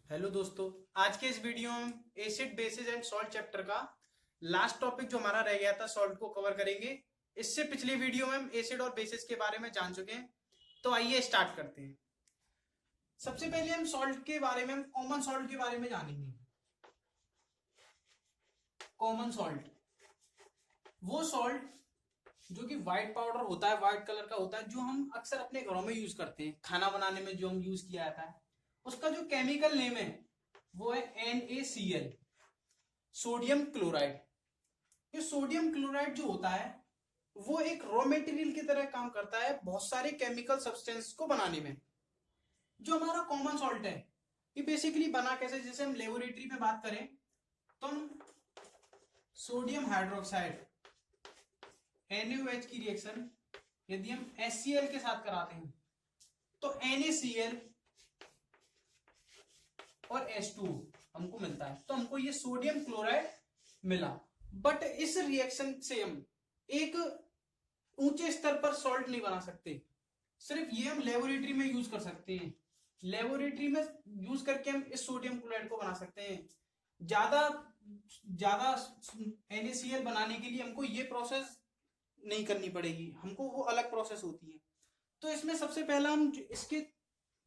Hello दोस्तों। आज के इस वीडियो में acid basis and salt chapter का लास्ट टॉपिक जो हमारा रह गया था सॉल्ट को कवर करेंगे। इससे पिछले वीडियो में हम एसिड और बेसिस के बारे में जान चुके हैं। तो आइए स्टार्ट करते हैं। सबसे पहले हम सॉल्ट के बारे में, हम कॉमन सॉल्ट के बारे में जानेंगे। कॉमन सॉल्ट वो सॉल्ट जो कि व्हाइट पाउडर होता है, व्हाइट कलर का होता है, जो हम अक्सर अपने घरों में यूज करते हैं, खाना बनाने में जो हम यूज किया जाता है। उसका जो केमिकल नेम है वो है NaCl, सोडियम क्लोराइड। ये सोडियम क्लोराइड जो होता है वो एक रॉ मटेरियल की तरह काम करता है बहुत सारे केमिकल सब्सटेंस को बनाने में। जो हमारा कॉमन सॉल्ट है ये बेसिकली बना कैसे, जैसे हम लेबोरेटरी में बात करें तो हम सोडियम हाइड्रोक्साइड NaOH की रिएक्शन यदि हम HCl के साथ कराते हैं तो NaCl और H2 हमको मिलता है, तो हमको ये सोडियम क्लोराइड मिला। बट इस रिएक्शन से हम एक ऊंचे स्तर पर सॉल्ट नहीं बना सकते। सिर्फ ये हम लेबोरेटरी में यूज कर सकते हैं। लेबोरेटरी में यूज करके हम इस सोडियम क्लोराइड को बना सकते हैं। ज्यादा ज्यादा NaCl बनाने के लिए हमको ये प्रोसेस नहीं करनी पड़ेगी, हमको वो अलग प्रोसेस होती है। तो इसमें सबसे पहला हम इसके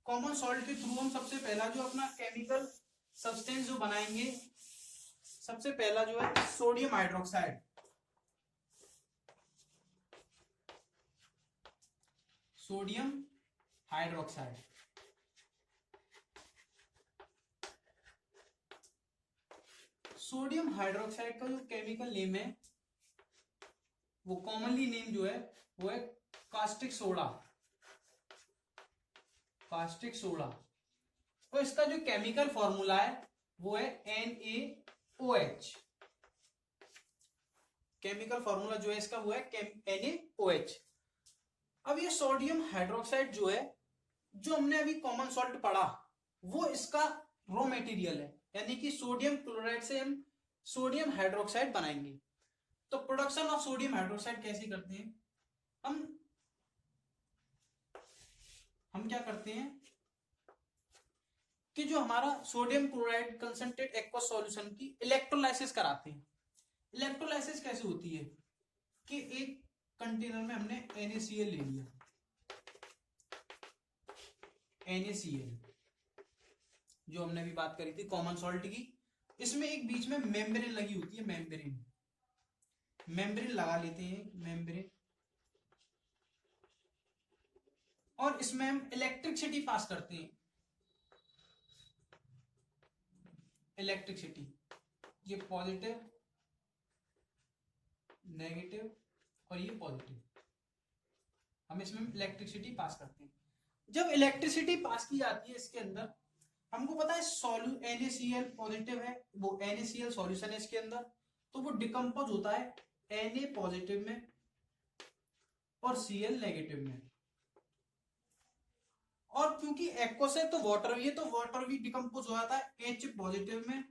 कॉमन सॉल्ट के थ्रू हम सबसे पहला जो अपना केमिकल सब्सटेंस जो बनाएंगे, सबसे पहला जो है sodium hydroxide. Sodium hydroxide sodium hydroxide का जो केमिकल नेम है वो कॉमनली नेम जो है वो है कास्टिक सोडा। Caustic soda. तो इसका जो केमिकल फॉर्मूला है वो है NaOH। केमिकल फॉर्मूला जो है इसका वो है NaOH। अब ये सोडियम हाइड्रोक्साइड जो है, जो हमने अभी कॉमन सॉल्ट पढ़ा, वो इसका रॉ मटेरियल है, यानी कि सोडियम क्लोराइड से हम सोडियम हाइड्रोक्साइड बनाएंगे। तो प्रोडक्शन ऑफ सोडियम हाइड्रोक्साइड कैसे करते हैं हम क्या करते हैं कि जो हमारा sodium chloride concentrate aqueous solution की इलेक्ट्रोलाइसिस कराते हैं। इलेक्ट्रोलाइसिस कैसे होती है कि एक कंटेनर में हमने NaCl ले लिया, NaCl जो हमने अभी बात करी थी कॉमन सॉल्ट की, इसमें एक बीच में मेम्ब्रेन लगी होती है, मेम्ब्रेन लगा लेते हैं, मेम्ब्रेन, और इसमें हम इलेक्ट्रिसिटी पास करते हैं। इलेक्ट्रिसिटी, ये पॉजिटिव, नेगेटिव और ये पॉजिटिव, हम इसमें इलेक्ट्रिसिटी पास करते हैं। जब इलेक्ट्रिसिटी पास की जाती है इसके अंदर, हमको पता है NaCl पॉजिटिव है, वो NaCl सॉल्यूशन है इसके अंदर, तो वो डिकम्पोज होता है Na पॉजिटिव में और Cl नेगेटिव में। और क्योंकि एक्वस है तो वाटर भी है, तो वाटर भी डिकम्पोज हो जाता है H पॉजिटिव में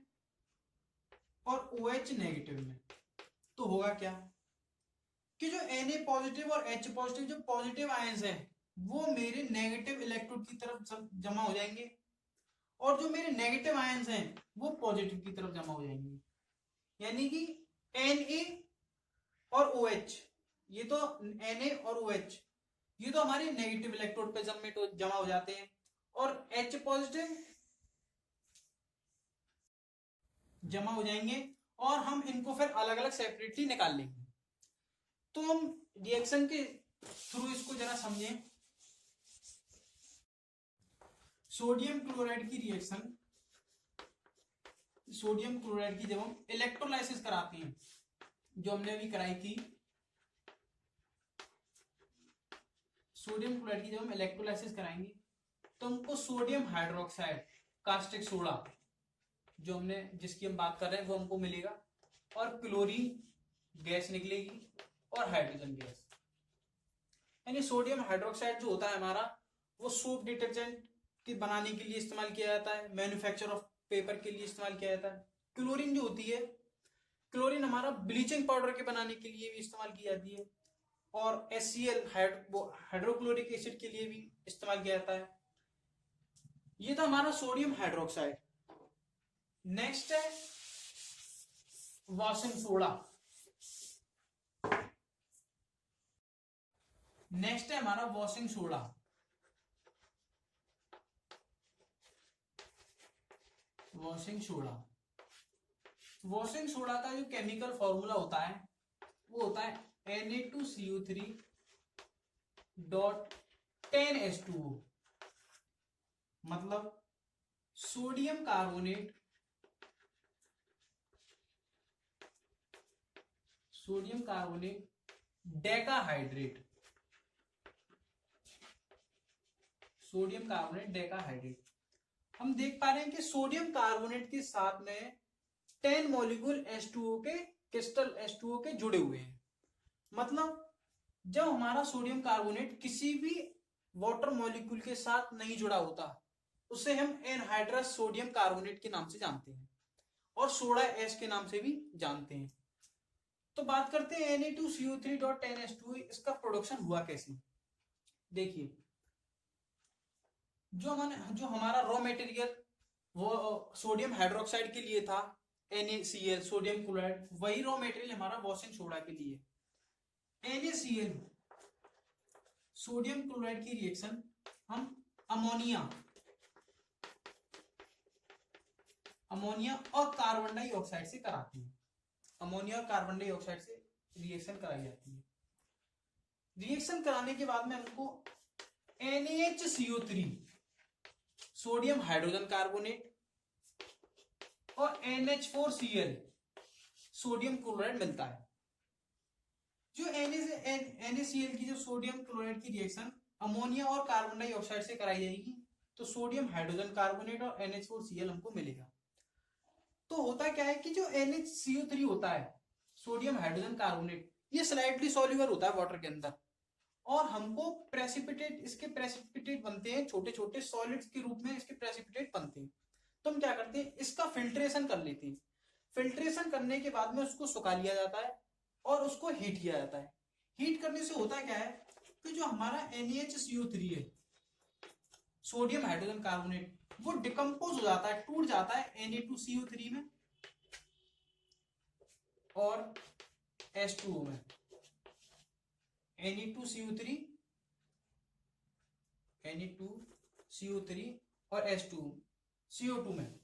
और OH नेगेटिव में। तो होगा क्या कि जो Na पॉजिटिव और H पॉजिटिव जो पॉजिटिव आयंस है वो मेरे नेगेटिव इलेक्ट्रोड की तरफ जमा हो जाएंगे, और जो मेरे नेगेटिव आयंस हैं वो पॉजिटिव की तरफ जमा हो जाएंगे। यानी कि Na और OH, ये तो Na और OH ये तो हमारे नेगेटिव इलेक्ट्रोड पे जमा हो जाते हैं, और H पॉजिटिव जमा हो जाएंगे, और हम इनको फिर अलग अलग सेपरेटली निकाल लेंगे। तो हम रिएक्शन के थ्रू इसको जरा समझें। सोडियम क्लोराइड की रिएक्शन, सोडियम क्लोराइड की जब हम इलेक्ट्रोलाइसिस कराते हैं, जो हमने अभी कराई थी, सोडियम क्लोराइड की जब हम इलेक्ट्रोलाइसिस कराएंगे तो हमको सोडियम हाइड्रोक्साइड, कास्टिक सोडा जो हमने जिसकी हम बात कर रहे हैं वो हमको मिलेगा, और क्लोरीन गैस निकलेगी और हाइड्रोजन गैस। यानी सोडियम हाइड्रोक्साइड जो होता है हमारा, वो सोप डिटर्जेंट के बनाने के लिए इस्तेमाल किया जाता है, मैन्युफैक्चर ऑफ पेपर के लिए इस्तेमाल किया जाता है। क्लोरीन जो होती है, क्लोरीन हमारा ब्लीचिंग पाउडर के बनाने के लिए भी इस्तेमाल की जाती है, और HCl हाइड्रोक्लोरिक एसिड के लिए भी इस्तेमाल किया जाता है। ये था हमारा सोडियम हाइड्रोक्साइड। नेक्स्ट है वॉशिंग सोडा। नेक्स्ट है हमारा washing soda. Washing soda, washing soda का जो केमिकल फॉर्मूला होता है वो होता है Na2CO3.10H2O, मतलब sodium carbonate, sodium carbonate decahydrate, sodium carbonate decahydrate. हम देख पा रहे हैं कि सोडियम कार्बोनेट के साथ में 10 मॉलिक्यूल H2O के क्रिस्टल H2O के जुड़े हुए हैं। मतलब जब हमारा सोडियम कार्बोनेट किसी भी वाटर मॉलिक्यूल के साथ नहीं जुड़ा होता उसे हम एनहाइड्रस सोडियम कार्बोनेट के नाम से जानते हैं और सोडा एश के नाम से भी जानते हैं। तो बात करते हैं Na2CO3.10H2O, इसका प्रोडक्शन हुआ कैसे। देखिए, जो हमारा रॉ मटेरियल वो सोडियम हाइड्रोक्साइड के लिए था NaCl सोडियम क्लोराइड, वही रॉ मटेरियल हमारा वॉशिंग सोडा के लिए। NaCl सोडियम क्लोराइड की रिएक्शन हम अमोनिया और कार्बन डाइऑक्साइड से कराते हैं। अमोनिया और कार्बन डाइऑक्साइड से रिएक्शन कराई जाती है। रिएक्शन कराने के बाद में हमको NaHCO3 सोडियम हाइड्रोजन कार्बोनेट और NH4Cl सोडियम क्लोराइड मिलता है। जो NaCl की जो सोडियम क्लोराइड की रिएक्शन अमोनिया और कार्बन डाइऑक्साइड से कराई जाएगी तो सोडियम हाइड्रोजन कार्बोनेट और NH4Cl हमको मिलेगा। तो होता क्या है कि जो NaCO3 होता है सोडियम हाइड्रोजन कार्बोनेट, ये स्लाइटली सॉल्युबल होता है वाटर के अंदर और हमको प्रेसिपिटेट, इसके प्रेसिपिटेट बनते हैं छोटे छोटे सॉलिड्स के रूप में, इसके प्रेसिपिटेट बनते हैं। तो हम क्या करते हैं, इसका फिल्ट्रेशन कर लेते हैं। फिल्ट्रेशन करने के बाद में उसको सुखा लिया जाता है और उसको हीट किया जाता है। हीट करने से होता क्या है कि जो हमारा NaHCO3 है सोडियम हाइड्रोजन कार्बोनेट, वो डिकम्पोज हो जाता है, टूट जाता है Na2CO3 में और H2O में। Na2CO3 और H2O, CO2 में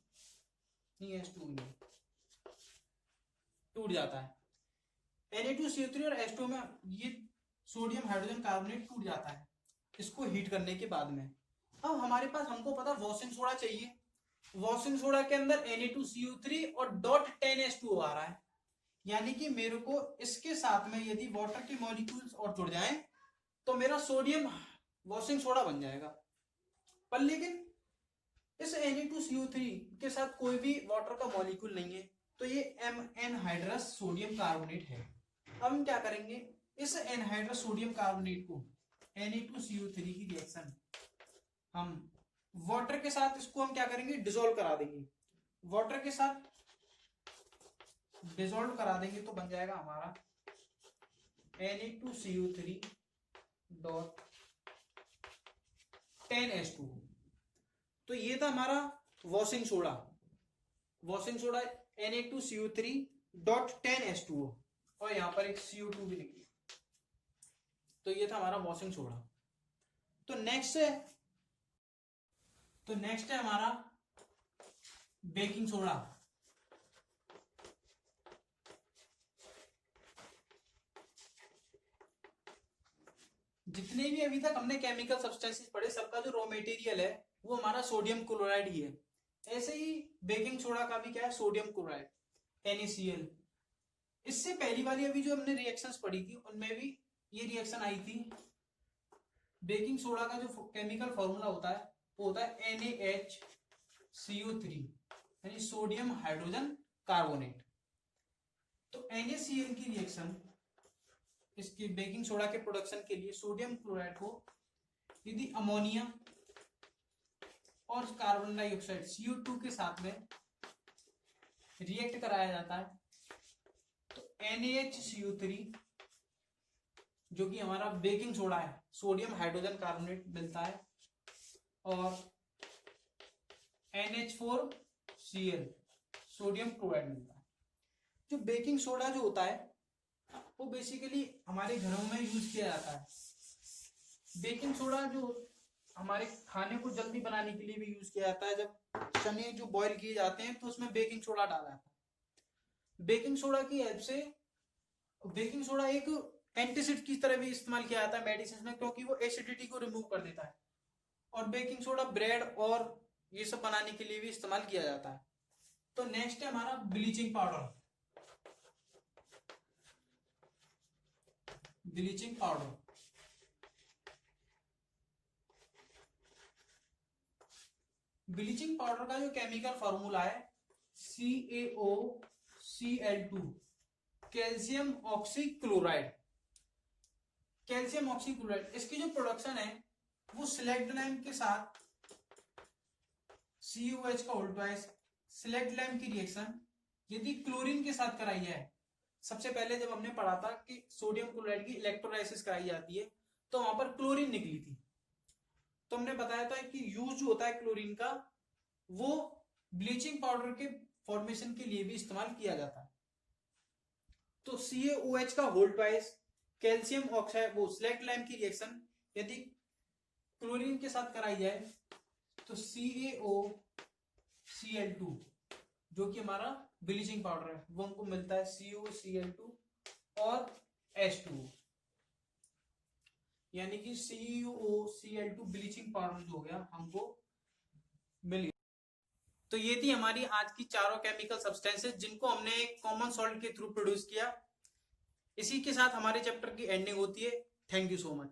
नहीं, H2O में टूट जाता है। Na2CO3 और H2O में ये सोडियम हाइड्रोजन कार्बोनेट टूट जाता है इसको हीट करने के बाद में। अब हमारे पास, हमको पता वॉशिंग सोडा चाहिए। वॉशिंग सोडा के अंदर Na2CO3 और .10H2O आ रहा है, यानी कि मेरे को इसके साथ में यदि वाटर के मॉलिक्यूल्स और जुड़ जाएं तो मेरा सोडियम वॉशिंग सोडा बन जाएगा। पर लेकिन इस Na2CO3 के साथ कोई भी वाटर का मॉलिक्यूल नहीं है, तो ये एनहाइड्रस सोडियम कार्बोनेट है। अब हम क्या करेंगे, इस एनहाइड्रस सोडियम कार्बोनेट को Na2CO3 की रिएक्शन हम वाटर के साथ, इसको हम क्या करेंगे, डिसॉल्व करा देंगे। वाटर के साथ डिसॉल्व करा देंगे तो बन जाएगा हमारा Na2CO3.10H2O। तो ये था हमारा washing soda. Washing soda Na2CO3.10H2O और यहां पर एक CO2 भी लिखिए। तो ये था हमारा वॉशिंग सोडा। तो नेक्स्ट है हमारा बेकिंग सोडा। जितने भी अभी तक हमने केमिकल सब्सटेंसेस पढ़े, सबका जो रॉ मटेरियल है वो हमारा सोडियम क्लोराइड ही है। ऐसे ही बेकिंग सोडा का भी क्या है, सोडियम क्लोराइड NaCl। इससे पहली वाली अभी जो हमने रिएक्शंस पढ़ी थी उनमें भी ये रिएक्शन आई थी। बेकिंग सोडा का जो केमिकल फॉर्मूला होता है वो होता है NaHCO3 यानी सोडियम हाइड्रोजन कार्बोनेट। तो NaCl की रिएक्शन इसकी बेकिंग सोडा के प्रोडक्शन के लिए सोडियम क्लोराइड को यदि अमोनिया और कार्बन डाइऑक्साइड CO2 के साथ में रिएक्ट कराया जाता है तो NaHCO3 जो कि हमारा बेकिंग सोडा है, सोडियम हाइड्रोजन कार्बोनेट मिलता है और NH4Cl सोडियम क्लोराइड मिलता है। जो बेकिंग सोडा जो होता है वो बेसिकली हमारे घरों में यूज किया जाता है। बेकिंग सोडा जो हमारे खाने को जल्दी बनाने के लिए भी यूज किया जाता है। जब चने जो बॉईल किए जाते हैं तो उसमें बेकिंग सोडा डाला जाता है। बेकिंग सोडा की हेल्प से, बेकिंग सोडा एक एंटीसिड की तरह भी इस्तेमाल किया जाता है मेडिसिन में, क्योंकि वो एसिडिटी को रिमूव कर देता है। और बेकिंग सोडा ब्रेड और ये सब बनाने के लिए भी इस्तेमाल किया जाता है। तो नेक्स्ट है हमारा bleaching powder. Bleaching powder, bleaching powder का जो केमिकल फॉर्मूला है CaOCl2, calcium oxychloride. Calcium oxychloride, इसकी जो प्रोडक्शन है वो सिलेक्ट लाइम के साथ COH का उल्टा सिलेक्ट लाइम की रिएक्शन यदि क्लोरीन के साथ कराई जाए। सबसे पहले जब हमने पढ़ा था कि सोडियम क्लोराइड की इलेक्ट्रोलाइसिस कराई जाती है तो वहां पर क्लोरीन निकली थी। तो हमने बताया था कि यूज जो होता है क्लोरीन का वो ब्लीचिंग पाउडर के फॉर्मेशन के लिए भी इस्तेमाल किया जाता है। तो CaOH का होल ट्वाइस कैल्शियम ऑक्साइड वो सिलेक्ट लाइम की रिएक्शन यदि क्लोरीन के साथ कराई जाए तो CaOCl2 जो कि हमारा ब्लीचिंग पाउडर है वो हमको मिलता है COCl2 और H2O, यानी कि COCl2 ब्लीचिंग पाउडर जो हो गया हमको मिल गया। तो ये थी हमारी आज की चारों केमिकल सब्सटेंसेस जिनको हमने एक कॉमन सॉल्ट के थ्रू प्रोड्यूस किया। इसी के साथ हमारे चैप्टर की एंडिंग होती है। Thank you so much.